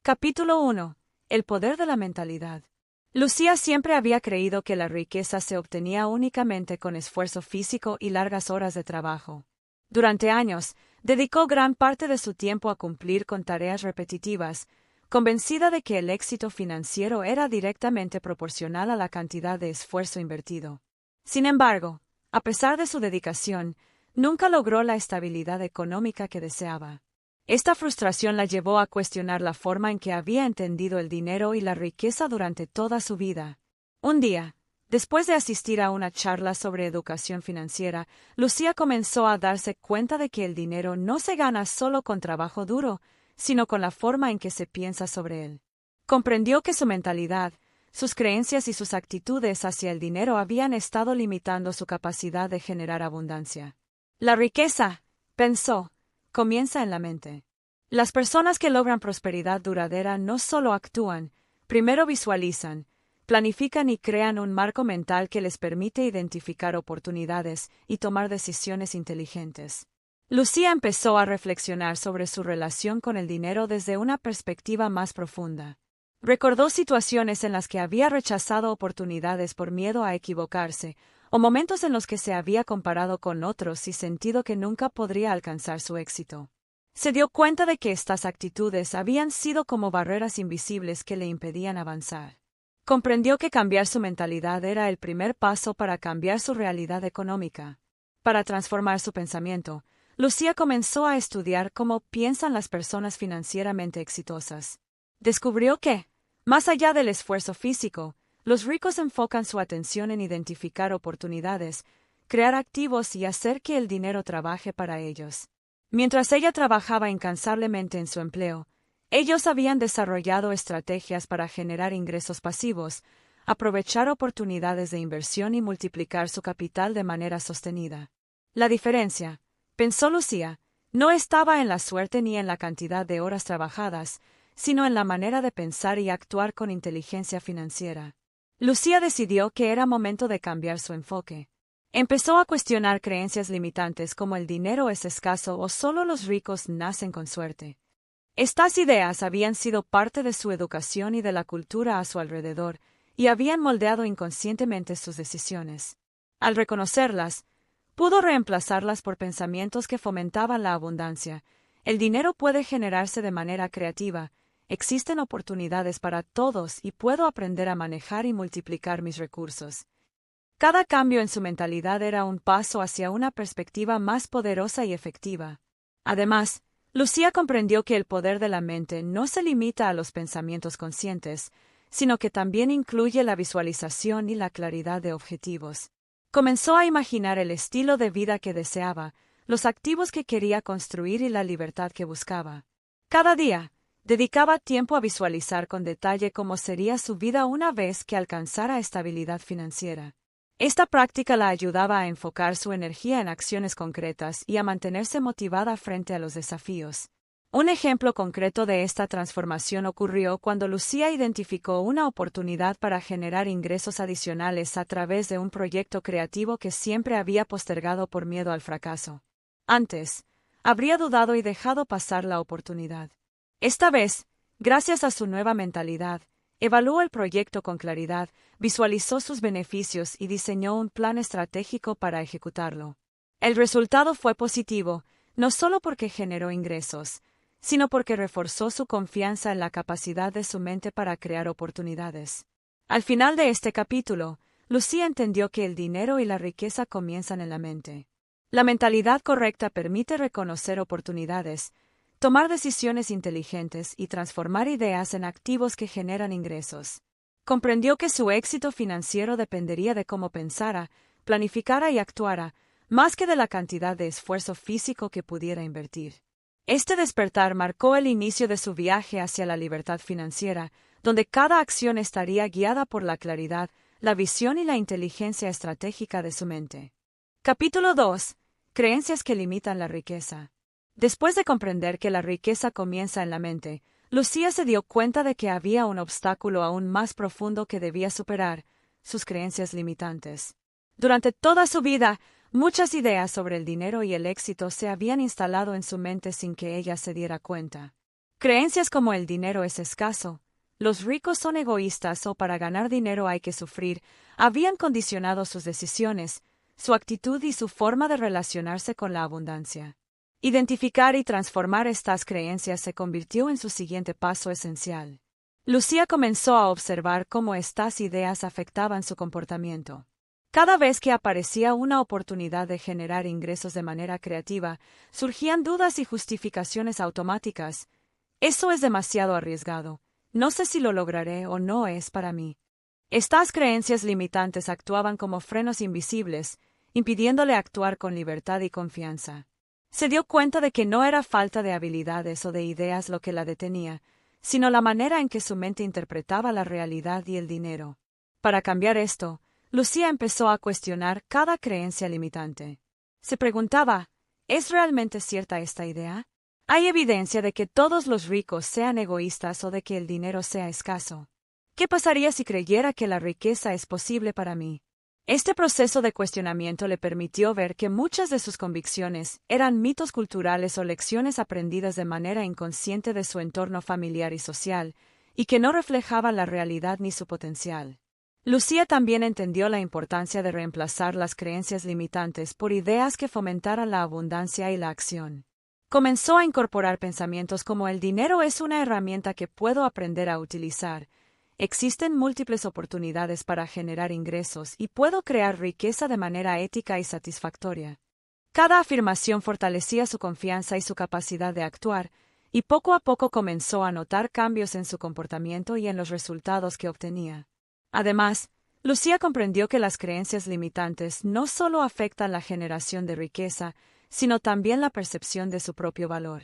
Capítulo 1. El poder de la mentalidad. Lucía siempre había creído que la riqueza se obtenía únicamente con esfuerzo físico y largas horas de trabajo. Durante años, dedicó gran parte de su tiempo a cumplir con tareas repetitivas, convencida de que el éxito financiero era directamente proporcional a la cantidad de esfuerzo invertido. Sin embargo, a pesar de su dedicación, nunca logró la estabilidad económica que deseaba. Esta frustración la llevó a cuestionar la forma en que había entendido el dinero y la riqueza durante toda su vida. Un día, después de asistir a una charla sobre educación financiera, Lucía comenzó a darse cuenta de que el dinero no se gana solo con trabajo duro, sino con la forma en que se piensa sobre él. Comprendió que su mentalidad, sus creencias y sus actitudes hacia el dinero habían estado limitando su capacidad de generar abundancia. La riqueza, pensó, comienza en la mente. Las personas que logran prosperidad duradera no solo actúan, primero visualizan, planifican y crean un marco mental que les permite identificar oportunidades y tomar decisiones inteligentes. Lucía empezó a reflexionar sobre su relación con el dinero desde una perspectiva más profunda. Recordó situaciones en las que había rechazado oportunidades por miedo a equivocarse, o momentos en los que se había comparado con otros y sentido que nunca podría alcanzar su éxito. Se dio cuenta de que estas actitudes habían sido como barreras invisibles que le impedían avanzar. Comprendió que cambiar su mentalidad era el primer paso para cambiar su realidad económica. Para transformar su pensamiento, Lucía comenzó a estudiar cómo piensan las personas financieramente exitosas. Descubrió que, más allá del esfuerzo físico, los ricos enfocan su atención en identificar oportunidades, crear activos y hacer que el dinero trabaje para ellos. Mientras ella trabajaba incansablemente en su empleo, ellos habían desarrollado estrategias para generar ingresos pasivos, aprovechar oportunidades de inversión y multiplicar su capital de manera sostenida. La diferencia, pensó Lucía, no estaba en la suerte ni en la cantidad de horas trabajadas, sino en la manera de pensar y actuar con inteligencia financiera. Lucía decidió que era momento de cambiar su enfoque. Empezó a cuestionar creencias limitantes como el dinero es escaso o solo los ricos nacen con suerte. Estas ideas habían sido parte de su educación y de la cultura a su alrededor, y habían moldeado inconscientemente sus decisiones. Al reconocerlas, pudo reemplazarlas por pensamientos que fomentaban la abundancia. El dinero puede generarse de manera creativa, existen oportunidades para todos y puedo aprender a manejar y multiplicar mis recursos. Cada cambio en su mentalidad era un paso hacia una perspectiva más poderosa y efectiva. Además, Lucía comprendió que el poder de la mente no se limita a los pensamientos conscientes, sino que también incluye la visualización y la claridad de objetivos. Comenzó a imaginar el estilo de vida que deseaba, los activos que quería construir y la libertad que buscaba. Cada día, dedicaba tiempo a visualizar con detalle cómo sería su vida una vez que alcanzara estabilidad financiera. Esta práctica la ayudaba a enfocar su energía en acciones concretas y a mantenerse motivada frente a los desafíos. Un ejemplo concreto de esta transformación ocurrió cuando Lucía identificó una oportunidad para generar ingresos adicionales a través de un proyecto creativo que siempre había postergado por miedo al fracaso. Antes, habría dudado y dejado pasar la oportunidad. Esta vez, gracias a su nueva mentalidad, evaluó el proyecto con claridad, visualizó sus beneficios y diseñó un plan estratégico para ejecutarlo. El resultado fue positivo, no solo porque generó ingresos, sino porque reforzó su confianza en la capacidad de su mente para crear oportunidades. Al final de este capítulo, Lucía entendió que el dinero y la riqueza comienzan en la mente. La mentalidad correcta permite reconocer oportunidades, tomar decisiones inteligentes y transformar ideas en activos que generan ingresos. Comprendió que su éxito financiero dependería de cómo pensara, planificara y actuara, más que de la cantidad de esfuerzo físico que pudiera invertir. Este despertar marcó el inicio de su viaje hacia la libertad financiera, donde cada acción estaría guiada por la claridad, la visión y la inteligencia estratégica de su mente. Capítulo 2. Creencias que limitan la riqueza. Después de comprender que la riqueza comienza en la mente, Lucía se dio cuenta de que había un obstáculo aún más profundo que debía superar: sus creencias limitantes. Durante toda su vida, muchas ideas sobre el dinero y el éxito se habían instalado en su mente sin que ella se diera cuenta. Creencias como el dinero es escaso, los ricos son egoístas o para ganar dinero hay que sufrir, habían condicionado sus decisiones, su actitud y su forma de relacionarse con la abundancia. Identificar y transformar estas creencias se convirtió en su siguiente paso esencial. Lucía comenzó a observar cómo estas ideas afectaban su comportamiento. Cada vez que aparecía una oportunidad de generar ingresos de manera creativa, surgían dudas y justificaciones automáticas. Eso es demasiado arriesgado. No sé si lo lograré o no es para mí. Estas creencias limitantes actuaban como frenos invisibles, impidiéndole actuar con libertad y confianza. Se dio cuenta de que no era falta de habilidades o de ideas lo que la detenía, sino la manera en que su mente interpretaba la realidad y el dinero. Para cambiar esto, Lucía empezó a cuestionar cada creencia limitante. Se preguntaba, ¿es realmente cierta esta idea? ¿Hay evidencia de que todos los ricos sean egoístas o de que el dinero sea escaso? ¿Qué pasaría si creyera que la riqueza es posible para mí? Este proceso de cuestionamiento le permitió ver que muchas de sus convicciones eran mitos culturales o lecciones aprendidas de manera inconsciente de su entorno familiar y social, y que no reflejaban la realidad ni su potencial. Lucía también entendió la importancia de reemplazar las creencias limitantes por ideas que fomentaran la abundancia y la acción. Comenzó a incorporar pensamientos como el dinero es una herramienta que puedo aprender a utilizar. Existen múltiples oportunidades para generar ingresos y puedo crear riqueza de manera ética y satisfactoria. Cada afirmación fortalecía su confianza y su capacidad de actuar, y poco a poco comenzó a notar cambios en su comportamiento y en los resultados que obtenía. Además, Lucía comprendió que las creencias limitantes no solo afectan la generación de riqueza, sino también la percepción de su propio valor.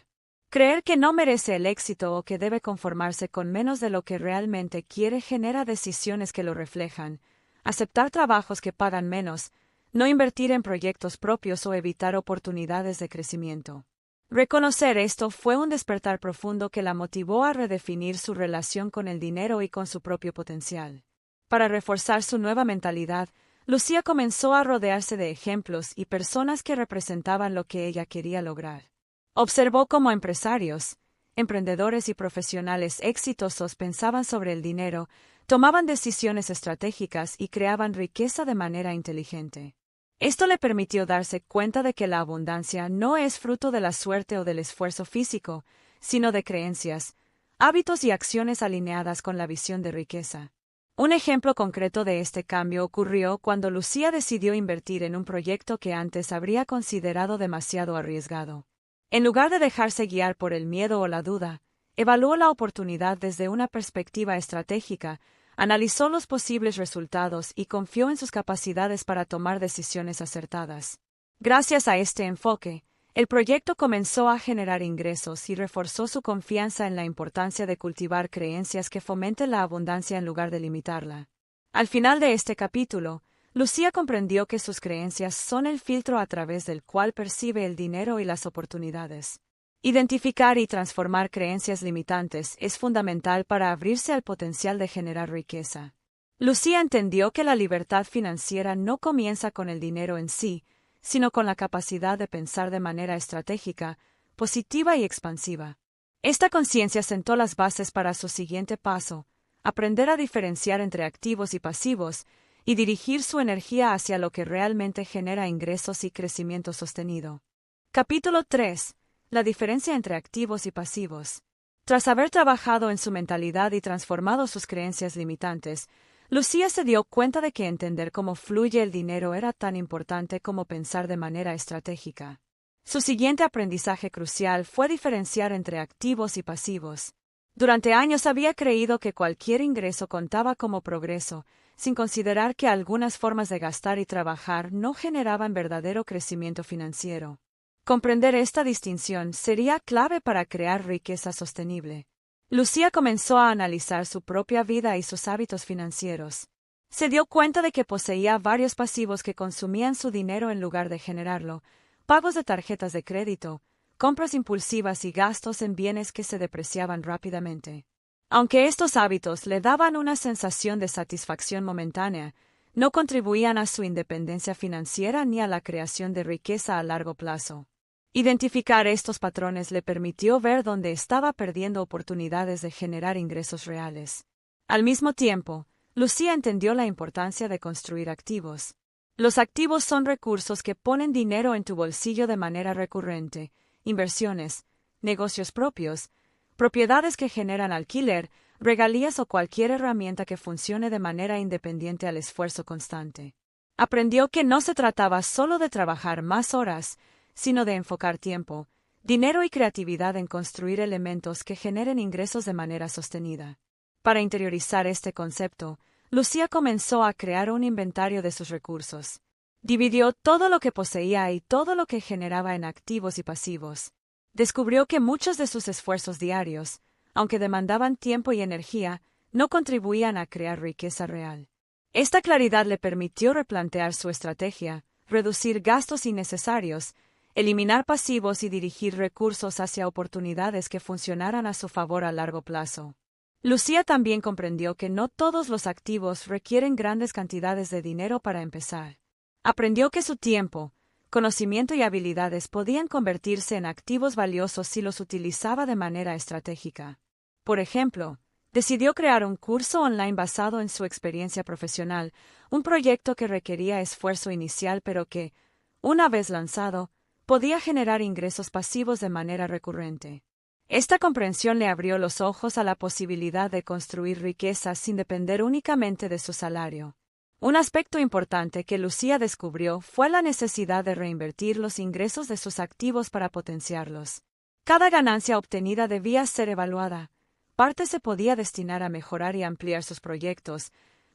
Creer que no merece el éxito o que debe conformarse con menos de lo que realmente quiere genera decisiones que lo reflejan. Aceptar trabajos que pagan menos, no invertir en proyectos propios o evitar oportunidades de crecimiento. Reconocer esto fue un despertar profundo que la motivó a redefinir su relación con el dinero y con su propio potencial. Para reforzar su nueva mentalidad, Lucía comenzó a rodearse de ejemplos y personas que representaban lo que ella quería lograr. Observó cómo empresarios, emprendedores y profesionales exitosos pensaban sobre el dinero, tomaban decisiones estratégicas y creaban riqueza de manera inteligente. Esto le permitió darse cuenta de que la abundancia no es fruto de la suerte o del esfuerzo físico, sino de creencias, hábitos y acciones alineadas con la visión de riqueza. Un ejemplo concreto de este cambio ocurrió cuando Lucía decidió invertir en un proyecto que antes habría considerado demasiado arriesgado. En lugar de dejarse guiar por el miedo o la duda, evaluó la oportunidad desde una perspectiva estratégica, analizó los posibles resultados y confió en sus capacidades para tomar decisiones acertadas. Gracias a este enfoque, el proyecto comenzó a generar ingresos y reforzó su confianza en la importancia de cultivar creencias que fomenten la abundancia en lugar de limitarla. Al final de este capítulo, Lucía comprendió que sus creencias son el filtro a través del cual percibe el dinero y las oportunidades. Identificar y transformar creencias limitantes es fundamental para abrirse al potencial de generar riqueza. Lucía entendió que la libertad financiera no comienza con el dinero en sí, sino con la capacidad de pensar de manera estratégica, positiva y expansiva. Esta conciencia sentó las bases para su siguiente paso, aprender a diferenciar entre activos y pasivos, y dirigir su energía hacia lo que realmente genera ingresos y crecimiento sostenido. Capítulo 3. La diferencia entre activos y pasivos. Tras haber trabajado en su mentalidad y transformado sus creencias limitantes, Lucía se dio cuenta de que entender cómo fluye el dinero era tan importante como pensar de manera estratégica. Su siguiente aprendizaje crucial fue diferenciar entre activos y pasivos. Durante años había creído que cualquier ingreso contaba como progreso, sin considerar que algunas formas de gastar y trabajar no generaban verdadero crecimiento financiero. Comprender esta distinción sería clave para crear riqueza sostenible. Lucía comenzó a analizar su propia vida y sus hábitos financieros. Se dio cuenta de que poseía varios pasivos que consumían su dinero en lugar de generarlo, pagos de tarjetas de crédito, compras impulsivas y gastos en bienes que se depreciaban rápidamente. Aunque estos hábitos le daban una sensación de satisfacción momentánea, no contribuían a su independencia financiera ni a la creación de riqueza a largo plazo. Identificar estos patrones le permitió ver dónde estaba perdiendo oportunidades de generar ingresos reales. Al mismo tiempo, Lucía entendió la importancia de construir activos. Los activos son recursos que ponen dinero en tu bolsillo de manera recurrente, inversiones, negocios propios, propiedades que generan alquiler, regalías o cualquier herramienta que funcione de manera independiente al esfuerzo constante. Aprendió que no se trataba solo de trabajar más horas, sino de enfocar tiempo, dinero y creatividad en construir elementos que generen ingresos de manera sostenida. Para interiorizar este concepto, Lucía comenzó a crear un inventario de sus recursos. Dividió todo lo que poseía y todo lo que generaba en activos y pasivos. Descubrió que muchos de sus esfuerzos diarios, aunque demandaban tiempo y energía, no contribuían a crear riqueza real. Esta claridad le permitió replantear su estrategia, reducir gastos innecesarios, eliminar pasivos y dirigir recursos hacia oportunidades que funcionaran a su favor a largo plazo. Lucía también comprendió que no todos los activos requieren grandes cantidades de dinero para empezar. Aprendió que su tiempo, conocimiento y habilidades podían convertirse en activos valiosos si los utilizaba de manera estratégica. Por ejemplo, decidió crear un curso online basado en su experiencia profesional, un proyecto que requería esfuerzo inicial pero que, una vez lanzado, podía generar ingresos pasivos de manera recurrente. Esta comprensión le abrió los ojos a la posibilidad de construir riqueza sin depender únicamente de su salario. Un aspecto importante que Lucía descubrió fue la necesidad de reinvertir los ingresos de sus activos para potenciarlos. Cada ganancia obtenida debía ser evaluada. Parte se podía destinar a mejorar y ampliar sus proyectos,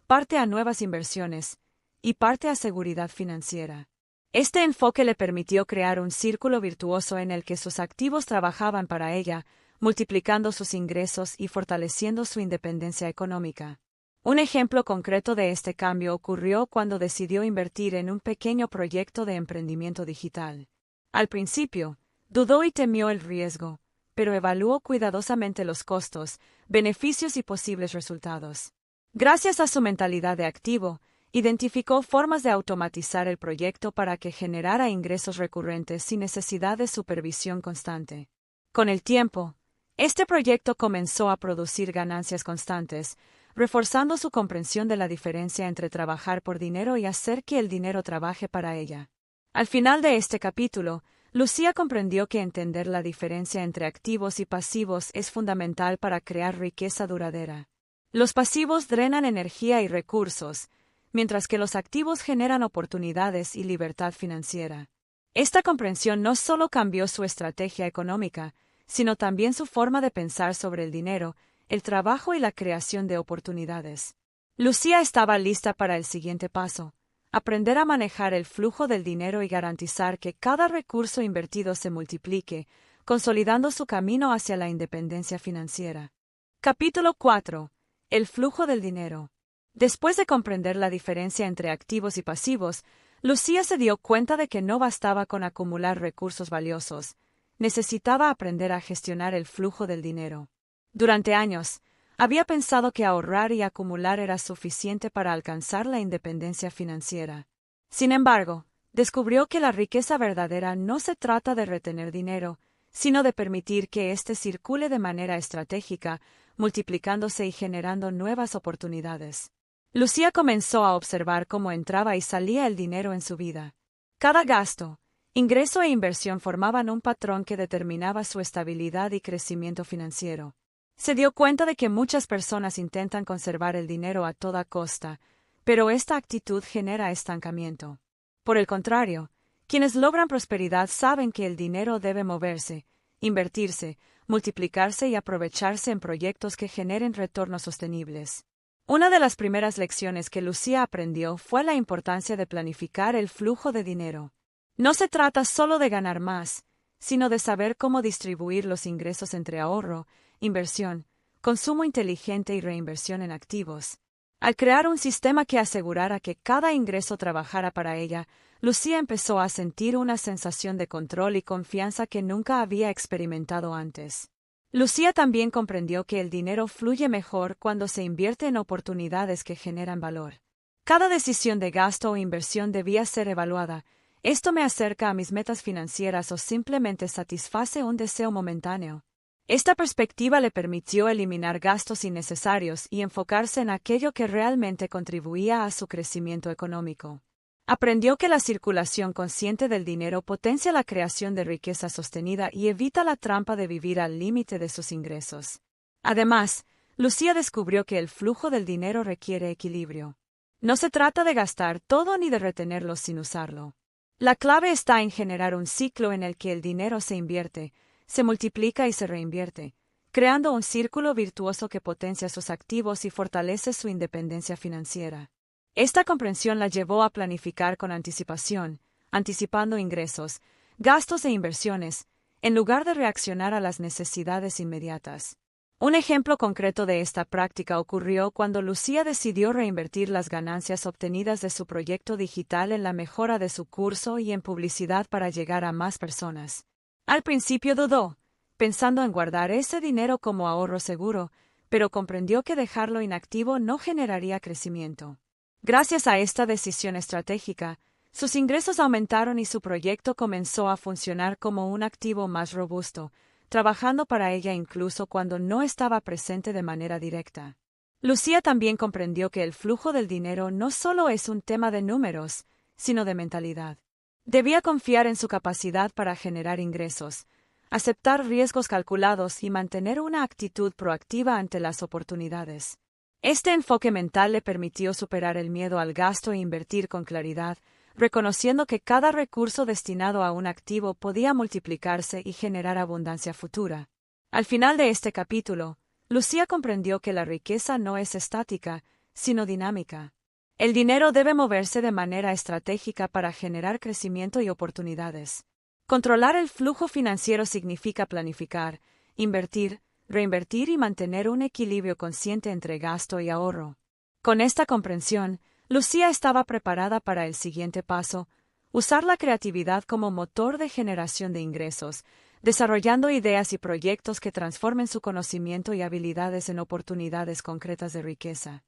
parte a nuevas inversiones, y parte a seguridad financiera. Este enfoque le permitió crear un círculo virtuoso en el que sus activos trabajaban para ella, multiplicando sus ingresos y fortaleciendo su independencia económica. Un ejemplo concreto de este cambio ocurrió cuando decidió invertir en un pequeño proyecto de emprendimiento digital. Al principio, dudó y temió el riesgo, pero evaluó cuidadosamente los costos, beneficios y posibles resultados. Gracias a su mentalidad de activo, identificó formas de automatizar el proyecto para que generara ingresos recurrentes sin necesidad de supervisión constante. Con el tiempo, este proyecto comenzó a producir ganancias constantes, reforzando su comprensión de la diferencia entre trabajar por dinero y hacer que el dinero trabaje para ella. Al final de este capítulo, Lucía comprendió que entender la diferencia entre activos y pasivos es fundamental para crear riqueza duradera. Los pasivos drenan energía y recursos, mientras que los activos generan oportunidades y libertad financiera. Esta comprensión no solo cambió su estrategia económica, sino también su forma de pensar sobre el dinero, el trabajo y la creación de oportunidades. Lucía estaba lista para el siguiente paso: aprender a manejar el flujo del dinero y garantizar que cada recurso invertido se multiplique, consolidando su camino hacia la independencia financiera. Capítulo 4. El flujo del dinero. Después de comprender la diferencia entre activos y pasivos, Lucía se dio cuenta de que no bastaba con acumular recursos valiosos. Necesitaba aprender a gestionar el flujo del dinero. Durante años, había pensado que ahorrar y acumular era suficiente para alcanzar la independencia financiera. Sin embargo, descubrió que la riqueza verdadera no se trata de retener dinero, sino de permitir que éste circule de manera estratégica, multiplicándose y generando nuevas oportunidades. Lucía comenzó a observar cómo entraba y salía el dinero en su vida. Cada gasto, ingreso e inversión formaban un patrón que determinaba su estabilidad y crecimiento financiero. Se dio cuenta de que muchas personas intentan conservar el dinero a toda costa, pero esta actitud genera estancamiento. Por el contrario, quienes logran prosperidad saben que el dinero debe moverse, invertirse, multiplicarse y aprovecharse en proyectos que generen retornos sostenibles. Una de las primeras lecciones que Lucía aprendió fue la importancia de planificar el flujo de dinero. No se trata solo de ganar más, sino de saber cómo distribuir los ingresos entre ahorro, inversión, consumo inteligente y reinversión en activos. Al crear un sistema que asegurara que cada ingreso trabajara para ella, Lucía empezó a sentir una sensación de control y confianza que nunca había experimentado antes. Lucía también comprendió que el dinero fluye mejor cuando se invierte en oportunidades que generan valor. Cada decisión de gasto o inversión debía ser evaluada, ¿Esto me acerca a mis metas financieras o simplemente satisface un deseo momentáneo? Esta perspectiva le permitió eliminar gastos innecesarios y enfocarse en aquello que realmente contribuía a su crecimiento económico. Aprendió que la circulación consciente del dinero potencia la creación de riqueza sostenida y evita la trampa de vivir al límite de sus ingresos. Además, Lucía descubrió que el flujo del dinero requiere equilibrio. No se trata de gastar todo ni de retenerlo sin usarlo. La clave está en generar un ciclo en el que el dinero se invierte, se multiplica y se reinvierte, creando un círculo virtuoso que potencia sus activos y fortalece su independencia financiera. Esta comprensión la llevó a planificar con anticipación, anticipando ingresos, gastos e inversiones, en lugar de reaccionar a las necesidades inmediatas. Un ejemplo concreto de esta práctica ocurrió cuando Lucía decidió reinvertir las ganancias obtenidas de su proyecto digital en la mejora de su curso y en publicidad para llegar a más personas. Al principio dudó, pensando en guardar ese dinero como ahorro seguro, pero comprendió que dejarlo inactivo no generaría crecimiento. Gracias a esta decisión estratégica, sus ingresos aumentaron y su proyecto comenzó a funcionar como un activo más robusto, trabajando para ella incluso cuando no estaba presente de manera directa. Lucía también comprendió que el flujo del dinero no solo es un tema de números, sino de mentalidad. Debía confiar en su capacidad para generar ingresos, aceptar riesgos calculados y mantener una actitud proactiva ante las oportunidades. Este enfoque mental le permitió superar el miedo al gasto e invertir con claridad, reconociendo que cada recurso destinado a un activo podía multiplicarse y generar abundancia futura. Al final de este capítulo, Lucía comprendió que la riqueza no es estática, sino dinámica. El dinero debe moverse de manera estratégica para generar crecimiento y oportunidades. Controlar el flujo financiero significa planificar, invertir, reinvertir y mantener un equilibrio consciente entre gasto y ahorro. Con esta comprensión, Lucía estaba preparada para el siguiente paso: usar la creatividad como motor de generación de ingresos, desarrollando ideas y proyectos que transformen su conocimiento y habilidades en oportunidades concretas de riqueza.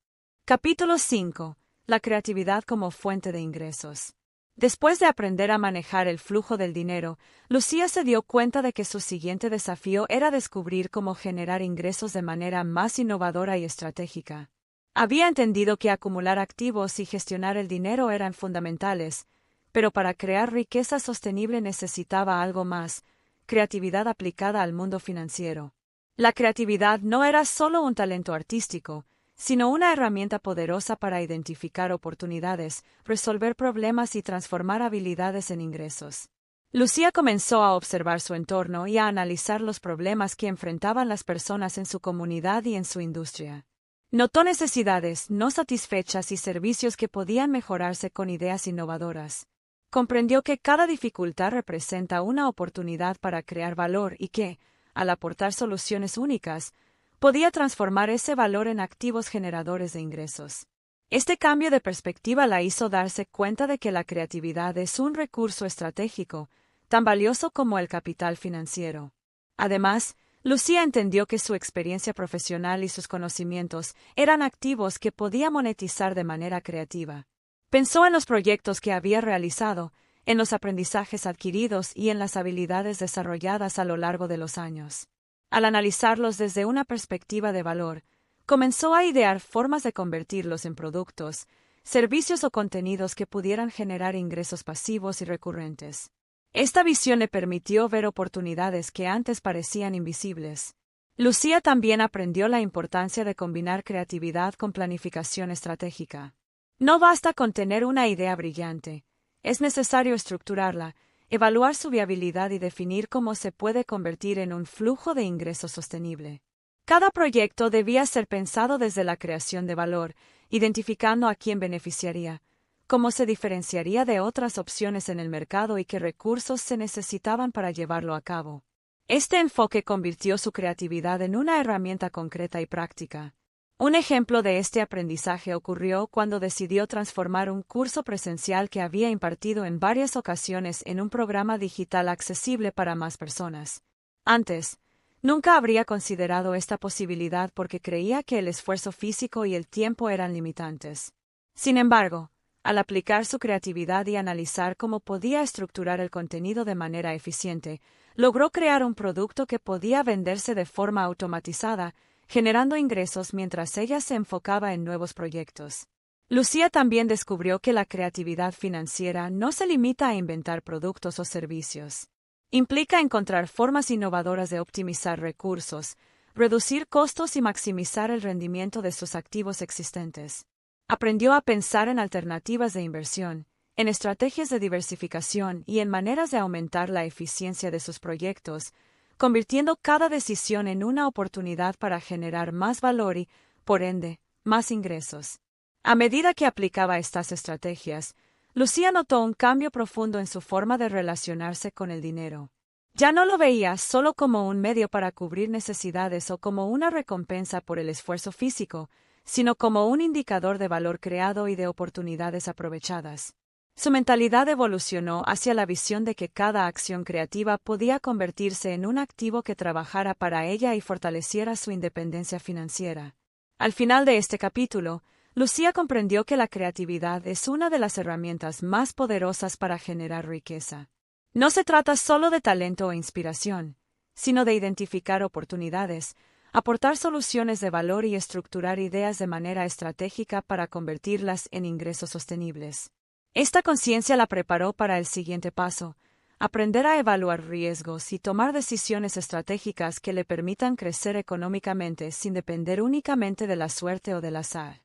Capítulo 5. La creatividad como fuente de ingresos. Después de aprender a manejar el flujo del dinero, Lucía se dio cuenta de que su siguiente desafío era descubrir cómo generar ingresos de manera más innovadora y estratégica. Había entendido que acumular activos y gestionar el dinero eran fundamentales, pero para crear riqueza sostenible necesitaba algo más: creatividad aplicada al mundo financiero. La creatividad no era solo un talento artístico, sino una herramienta poderosa para identificar oportunidades, resolver problemas y transformar habilidades en ingresos. Lucía comenzó a observar su entorno y a analizar los problemas que enfrentaban las personas en su comunidad y en su industria. Notó necesidades no satisfechas y servicios que podían mejorarse con ideas innovadoras. Comprendió que cada dificultad representa una oportunidad para crear valor y que, al aportar soluciones únicas, podía transformar ese valor en activos generadores de ingresos. Este cambio de perspectiva la hizo darse cuenta de que la creatividad es un recurso estratégico, tan valioso como el capital financiero. Además, Lucía entendió que su experiencia profesional y sus conocimientos eran activos que podía monetizar de manera creativa. Pensó en los proyectos que había realizado, en los aprendizajes adquiridos y en las habilidades desarrolladas a lo largo de los años. Al analizarlos desde una perspectiva de valor, comenzó a idear formas de convertirlos en productos, servicios o contenidos que pudieran generar ingresos pasivos y recurrentes. Esta visión le permitió ver oportunidades que antes parecían invisibles. Lucía también aprendió la importancia de combinar creatividad con planificación estratégica. No basta con tener una idea brillante, es necesario estructurarla, evaluar su viabilidad y definir cómo se puede convertir en un flujo de ingresos sostenible. Cada proyecto debía ser pensado desde la creación de valor, identificando a quién beneficiaría, cómo se diferenciaría de otras opciones en el mercado y qué recursos se necesitaban para llevarlo a cabo. Este enfoque convirtió su creatividad en una herramienta concreta y práctica. Un ejemplo de este aprendizaje ocurrió cuando decidió transformar un curso presencial que había impartido en varias ocasiones en un programa digital accesible para más personas. Antes, nunca habría considerado esta posibilidad porque creía que el esfuerzo físico y el tiempo eran limitantes. Sin embargo, Al aplicar su creatividad y analizar cómo podía estructurar el contenido de manera eficiente, logró crear un producto que podía venderse de forma automatizada, generando ingresos mientras ella se enfocaba en nuevos proyectos. Lucía también descubrió que la creatividad financiera no se limita a inventar productos o servicios. Implica encontrar formas innovadoras de optimizar recursos, reducir costos y maximizar el rendimiento de sus activos existentes. Aprendió a pensar en alternativas de inversión, en estrategias de diversificación y en maneras de aumentar la eficiencia de sus proyectos, convirtiendo cada decisión en una oportunidad para generar más valor y, por ende, más ingresos. A medida que aplicaba estas estrategias, Lucía notó un cambio profundo en su forma de relacionarse con el dinero. Ya no lo veía solo como un medio para cubrir necesidades o como una recompensa por el esfuerzo físico, sino como un indicador de valor creado y de oportunidades aprovechadas. Su mentalidad evolucionó hacia la visión de que cada acción creativa podía convertirse en un activo que trabajara para ella y fortaleciera su independencia financiera. Al final de este capítulo, Lucía comprendió que la creatividad es una de las herramientas más poderosas para generar riqueza. No se trata solo de talento o inspiración, sino de identificar oportunidades, aportar soluciones de valor y estructurar ideas de manera estratégica para convertirlas en ingresos sostenibles. Esta conciencia la preparó para el siguiente paso: aprender a evaluar riesgos y tomar decisiones estratégicas que le permitan crecer económicamente sin depender únicamente de la suerte o del azar.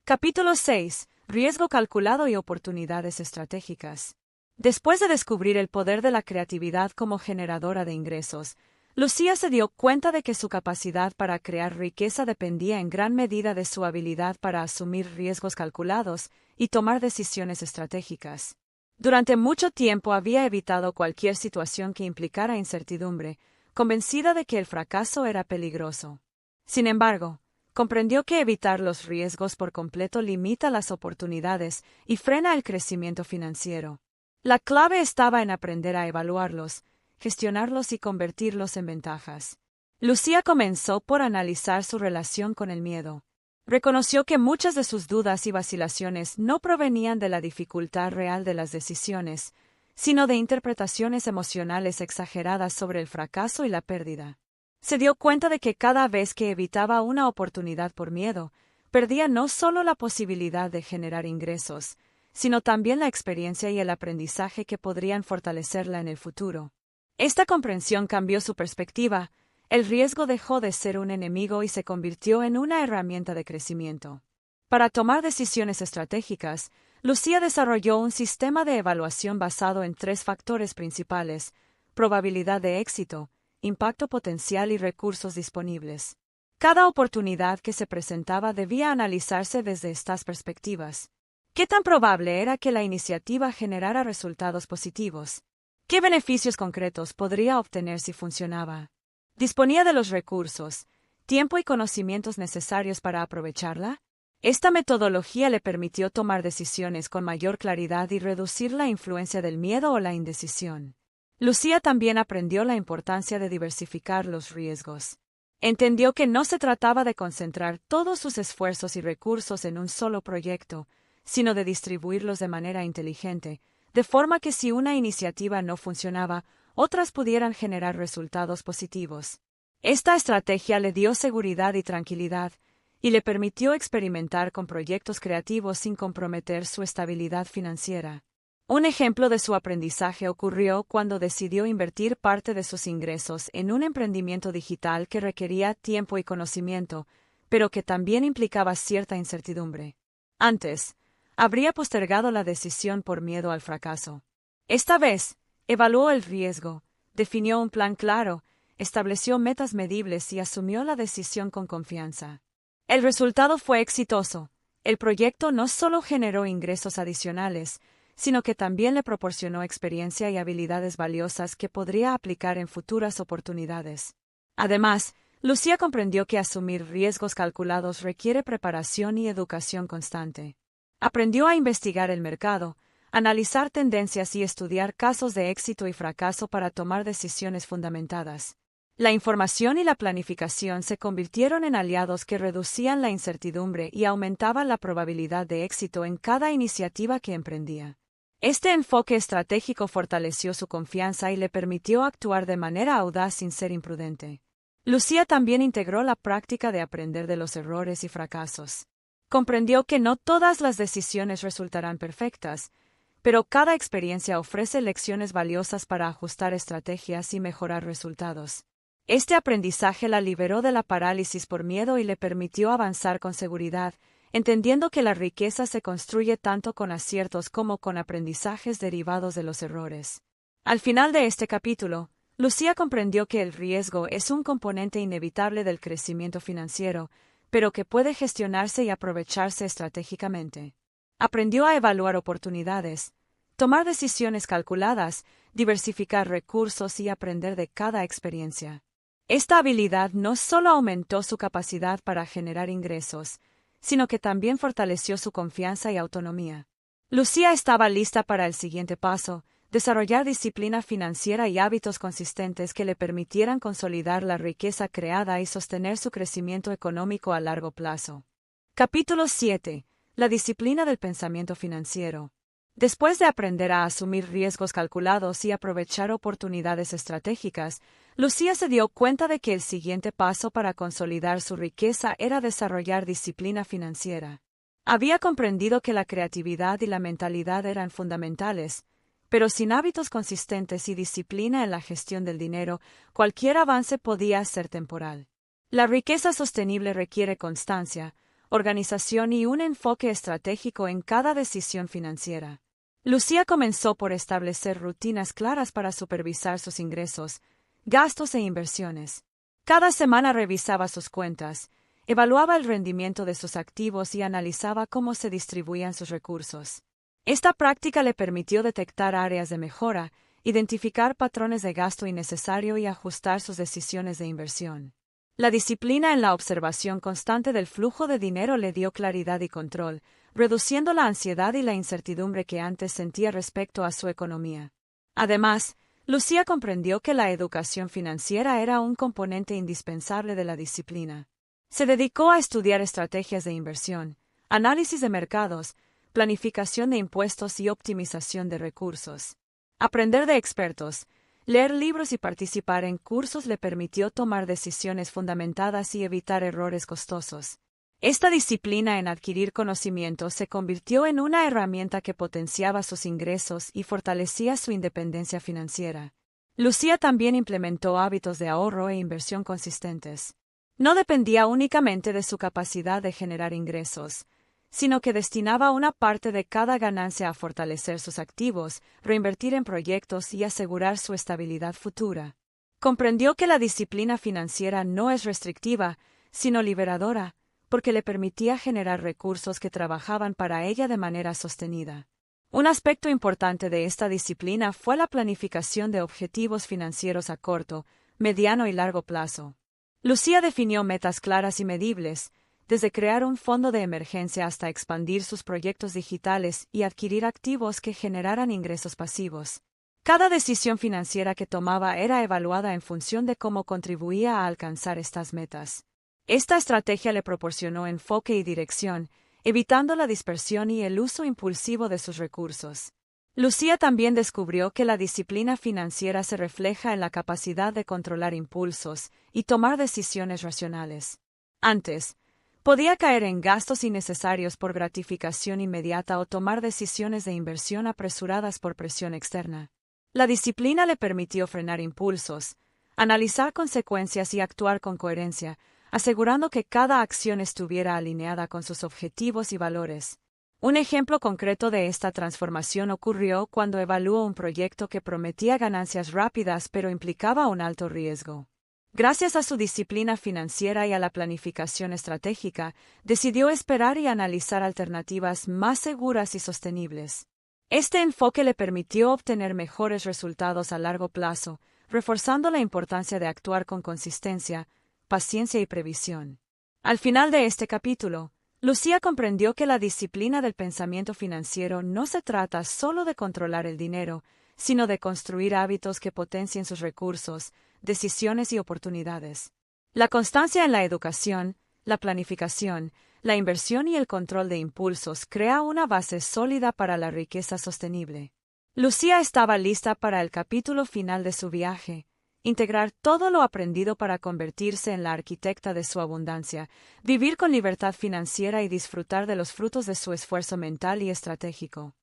Capítulo 6. Riesgo calculado y oportunidades estratégicas. Después de descubrir el poder de la creatividad como generadora de ingresos, Lucía se dio cuenta de que su capacidad para crear riqueza dependía en gran medida de su habilidad para asumir riesgos calculados y tomar decisiones estratégicas. Durante mucho tiempo había evitado cualquier situación que implicara incertidumbre, convencida de que el fracaso era peligroso. Sin embargo, comprendió que evitar los riesgos por completo limita las oportunidades y frena el crecimiento financiero. La clave estaba en aprender a evaluarlos, gestionarlos y convertirlos en ventajas. Lucía comenzó por analizar su relación con el miedo. Reconoció que muchas de sus dudas y vacilaciones no provenían de la dificultad real de las decisiones, sino de interpretaciones emocionales exageradas sobre el fracaso y la pérdida. Se dio cuenta de que cada vez que evitaba una oportunidad por miedo, perdía no solo la posibilidad de generar ingresos, sino también la experiencia y el aprendizaje que podrían fortalecerla en el futuro. Esta comprensión cambió su perspectiva. El riesgo dejó de ser un enemigo y se convirtió en una herramienta de crecimiento. Para tomar decisiones estratégicas, Lucía desarrolló un sistema de evaluación basado en 3 factores principales: probabilidad de éxito, impacto potencial y recursos disponibles. Cada oportunidad que se presentaba debía analizarse desde estas perspectivas. ¿Qué tan probable era que la iniciativa generara resultados positivos? ¿Qué beneficios concretos podría obtener si funcionaba? ¿Disponía de los recursos, tiempo y conocimientos necesarios para aprovecharla? Esta metodología le permitió tomar decisiones con mayor claridad y reducir la influencia del miedo o la indecisión. Lucía también aprendió la importancia de diversificar los riesgos. Entendió que no se trataba de concentrar todos sus esfuerzos y recursos en un solo proyecto, sino de distribuirlos de manera inteligente, de forma que si una iniciativa no funcionaba, otras pudieran generar resultados positivos. Esta estrategia le dio seguridad y tranquilidad, y le permitió experimentar con proyectos creativos sin comprometer su estabilidad financiera. Un ejemplo de su aprendizaje ocurrió cuando decidió invertir parte de sus ingresos en un emprendimiento digital que requería tiempo y conocimiento, pero que también implicaba cierta incertidumbre. Antes, habría postergado la decisión por miedo al fracaso. Esta vez, evaluó el riesgo, definió un plan claro, estableció metas medibles y asumió la decisión con confianza. El resultado fue exitoso. El proyecto no solo generó ingresos adicionales, sino que también le proporcionó experiencia y habilidades valiosas que podría aplicar en futuras oportunidades. Además, Lucía comprendió que asumir riesgos calculados requiere preparación y educación constante. Aprendió a investigar el mercado, analizar tendencias y estudiar casos de éxito y fracaso para tomar decisiones fundamentadas. La información y la planificación se convirtieron en aliados que reducían la incertidumbre y aumentaban la probabilidad de éxito en cada iniciativa que emprendía. Este enfoque estratégico fortaleció su confianza y le permitió actuar de manera audaz sin ser imprudente. Lucía también integró la práctica de aprender de los errores y fracasos. Comprendió que no todas las decisiones resultarán perfectas, pero cada experiencia ofrece lecciones valiosas para ajustar estrategias y mejorar resultados. Este aprendizaje la liberó de la parálisis por miedo y le permitió avanzar con seguridad, entendiendo que la riqueza se construye tanto con aciertos como con aprendizajes derivados de los errores. Al final de este capítulo, Lucía comprendió que el riesgo es un componente inevitable del crecimiento financiero, pero que puede gestionarse y aprovecharse estratégicamente. Aprendió a evaluar oportunidades, tomar decisiones calculadas, diversificar recursos y aprender de cada experiencia. Esta habilidad no solo aumentó su capacidad para generar ingresos, sino que también fortaleció su confianza y autonomía. Lucía estaba lista para el siguiente paso: desarrollar disciplina financiera y hábitos consistentes que le permitieran consolidar la riqueza creada y sostener su crecimiento económico a largo plazo. Capítulo 7. La disciplina del pensamiento financiero. Después de aprender a asumir riesgos calculados y aprovechar oportunidades estratégicas, Lucía se dio cuenta de que el siguiente paso para consolidar su riqueza era desarrollar disciplina financiera. Había comprendido que la creatividad y la mentalidad eran fundamentales, pero sin hábitos consistentes y disciplina en la gestión del dinero, cualquier avance podía ser temporal. La riqueza sostenible requiere constancia, organización y un enfoque estratégico en cada decisión financiera. Lucía comenzó por establecer rutinas claras para supervisar sus ingresos, gastos e inversiones. Cada semana revisaba sus cuentas, evaluaba el rendimiento de sus activos y analizaba cómo se distribuían sus recursos. Esta práctica le permitió detectar áreas de mejora, identificar patrones de gasto innecesario y ajustar sus decisiones de inversión. La disciplina en la observación constante del flujo de dinero le dio claridad y control, reduciendo la ansiedad y la incertidumbre que antes sentía respecto a su economía. Además, Lucía comprendió que la educación financiera era un componente indispensable de la disciplina. Se dedicó a estudiar estrategias de inversión, análisis de mercados, planificación de impuestos y optimización de recursos. Aprender de expertos, leer libros y participar en cursos le permitió tomar decisiones fundamentadas y evitar errores costosos. Esta disciplina en adquirir conocimiento se convirtió en una herramienta que potenciaba sus ingresos y fortalecía su independencia financiera. Lucía también implementó hábitos de ahorro e inversión consistentes. No dependía únicamente de su capacidad de generar ingresos, sino que destinaba una parte de cada ganancia a fortalecer sus activos, reinvertir en proyectos y asegurar su estabilidad futura. Comprendió que la disciplina financiera no es restrictiva, sino liberadora, porque le permitía generar recursos que trabajaban para ella de manera sostenida. Un aspecto importante de esta disciplina fue la planificación de objetivos financieros a corto, mediano y largo plazo. Lucía definió metas claras y medibles, desde crear un fondo de emergencia hasta expandir sus proyectos digitales y adquirir activos que generaran ingresos pasivos. Cada decisión financiera que tomaba era evaluada en función de cómo contribuía a alcanzar estas metas. Esta estrategia le proporcionó enfoque y dirección, evitando la dispersión y el uso impulsivo de sus recursos. Lucía también descubrió que la disciplina financiera se refleja en la capacidad de controlar impulsos y tomar decisiones racionales. Antes, podía caer en gastos innecesarios por gratificación inmediata o tomar decisiones de inversión apresuradas por presión externa. La disciplina le permitió frenar impulsos, analizar consecuencias y actuar con coherencia, asegurando que cada acción estuviera alineada con sus objetivos y valores. Un ejemplo concreto de esta transformación ocurrió cuando evaluó un proyecto que prometía ganancias rápidas pero implicaba un alto riesgo. Gracias a su disciplina financiera y a la planificación estratégica, decidió esperar y analizar alternativas más seguras y sostenibles. Este enfoque le permitió obtener mejores resultados a largo plazo, reforzando la importancia de actuar con consistencia, paciencia y previsión. Al final de este capítulo, Lucía comprendió que la disciplina del pensamiento financiero no se trata solo de controlar el dinero, sino de construir hábitos que potencien sus recursos, decisiones y oportunidades. La constancia en la educación, la planificación, la inversión y el control de impulsos crea una base sólida para la riqueza sostenible. Lucía estaba lista para el capítulo final de su viaje, integrar todo lo aprendido para convertirse en la arquitecta de su abundancia, vivir con libertad financiera y disfrutar de los frutos de su esfuerzo mental y estratégico.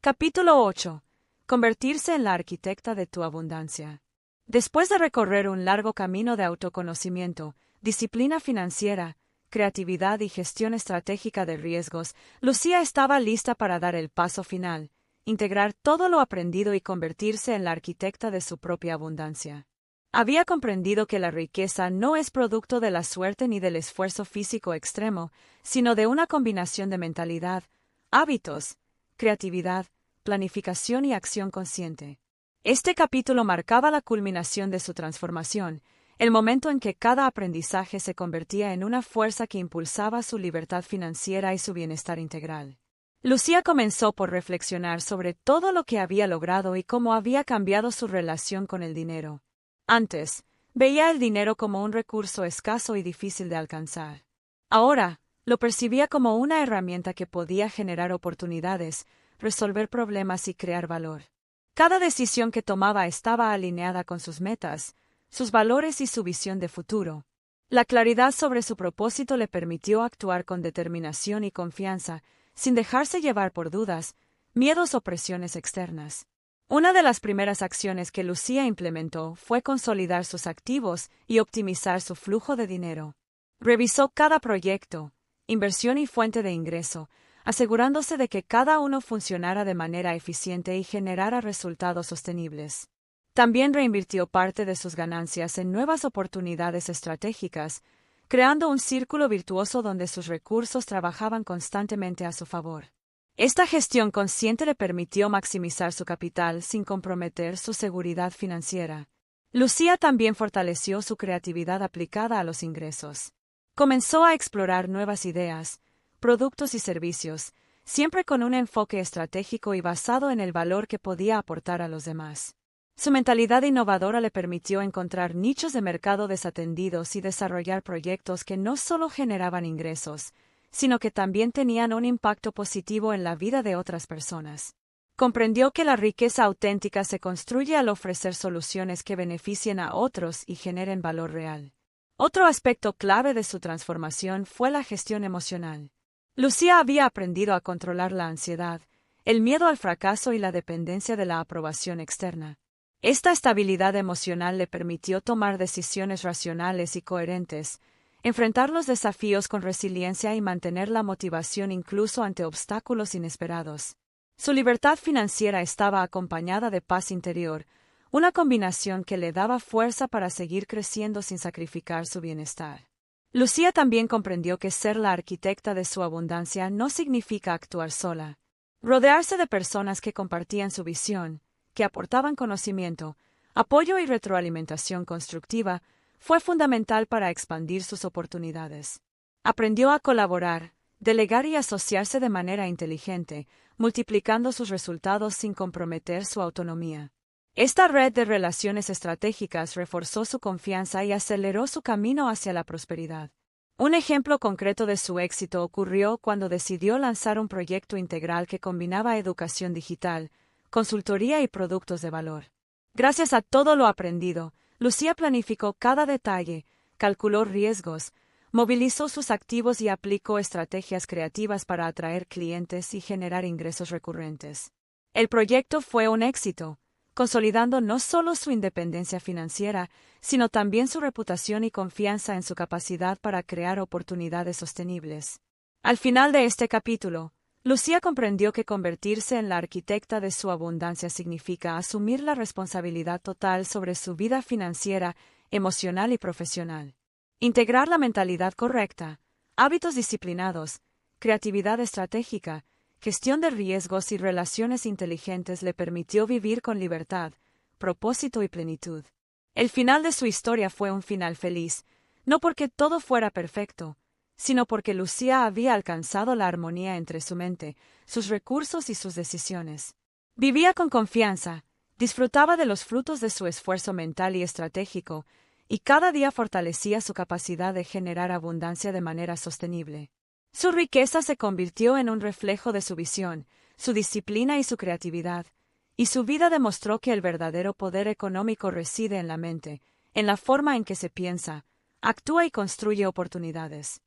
Capítulo 8. Convertirse en la arquitecta de tu abundancia. Después de recorrer un largo camino de autoconocimiento, disciplina financiera, creatividad y gestión estratégica de riesgos, Lucía estaba lista para dar el paso final, integrar todo lo aprendido y convertirse en la arquitecta de su propia abundancia. Había comprendido que la riqueza no es producto de la suerte ni del esfuerzo físico extremo, sino de una combinación de mentalidad, hábitos, creatividad, planificación y acción consciente. Este capítulo marcaba la culminación de su transformación, el momento en que cada aprendizaje se convertía en una fuerza que impulsaba su libertad financiera y su bienestar integral. Lucía comenzó por reflexionar sobre todo lo que había logrado y cómo había cambiado su relación con el dinero. Antes, veía el dinero como un recurso escaso y difícil de alcanzar. Ahora, lo percibía como una herramienta que podía generar oportunidades, resolver problemas y crear valor. Cada decisión que tomaba estaba alineada con sus metas, sus valores y su visión de futuro. La claridad sobre su propósito le permitió actuar con determinación y confianza, sin dejarse llevar por dudas, miedos o presiones externas. Una de las primeras acciones que Lucía implementó fue consolidar sus activos y optimizar su flujo de dinero. Revisó cada proyecto, inversión y fuente de ingreso, asegurándose de que cada uno funcionara de manera eficiente y generara resultados sostenibles. También reinvirtió parte de sus ganancias en nuevas oportunidades estratégicas, creando un círculo virtuoso donde sus recursos trabajaban constantemente a su favor. Esta gestión consciente le permitió maximizar su capital sin comprometer su seguridad financiera. Lucía también fortaleció su creatividad aplicada a los ingresos. Comenzó a explorar nuevas ideas, productos y servicios, siempre con un enfoque estratégico y basado en el valor que podía aportar a los demás. Su mentalidad innovadora le permitió encontrar nichos de mercado desatendidos y desarrollar proyectos que no solo generaban ingresos, sino que también tenían un impacto positivo en la vida de otras personas. Comprendió que la riqueza auténtica se construye al ofrecer soluciones que beneficien a otros y generen valor real. Otro aspecto clave de su transformación fue la gestión emocional. Lucía había aprendido a controlar la ansiedad, el miedo al fracaso y la dependencia de la aprobación externa. Esta estabilidad emocional le permitió tomar decisiones racionales y coherentes, enfrentar los desafíos con resiliencia y mantener la motivación incluso ante obstáculos inesperados. Su libertad financiera estaba acompañada de paz interior, una combinación que le daba fuerza para seguir creciendo sin sacrificar su bienestar. Lucía también comprendió que ser la arquitecta de su abundancia no significa actuar sola. Rodearse de personas que compartían su visión, que aportaban conocimiento, apoyo y retroalimentación constructiva, fue fundamental para expandir sus oportunidades. Aprendió a colaborar, delegar y asociarse de manera inteligente, multiplicando sus resultados sin comprometer su autonomía. Esta red de relaciones estratégicas reforzó su confianza y aceleró su camino hacia la prosperidad. Un ejemplo concreto de su éxito ocurrió cuando decidió lanzar un proyecto integral que combinaba educación digital, consultoría y productos de valor. Gracias a todo lo aprendido, Lucía planificó cada detalle, calculó riesgos, movilizó sus activos y aplicó estrategias creativas para atraer clientes y generar ingresos recurrentes. El proyecto fue un éxito, consolidando no solo su independencia financiera, sino también su reputación y confianza en su capacidad para crear oportunidades sostenibles. Al final de este capítulo, Lucía comprendió que convertirse en la arquitecta de su abundancia significa asumir la responsabilidad total sobre su vida financiera, emocional y profesional. Integrar la mentalidad correcta, hábitos disciplinados, creatividad estratégica, gestión de riesgos y relaciones inteligentes le permitió vivir con libertad, propósito y plenitud. El final de su historia fue un final feliz, no porque todo fuera perfecto, sino porque Lucía había alcanzado la armonía entre su mente, sus recursos y sus decisiones. Vivía con confianza, Disfrutaba de los frutos de su esfuerzo mental y estratégico, y cada día fortalecía su capacidad de generar abundancia de manera sostenible. Su riqueza se convirtió en un reflejo de su visión, su disciplina y su creatividad, y su vida demostró que el verdadero poder económico reside en la mente, en la forma en que se piensa, actúa y construye oportunidades.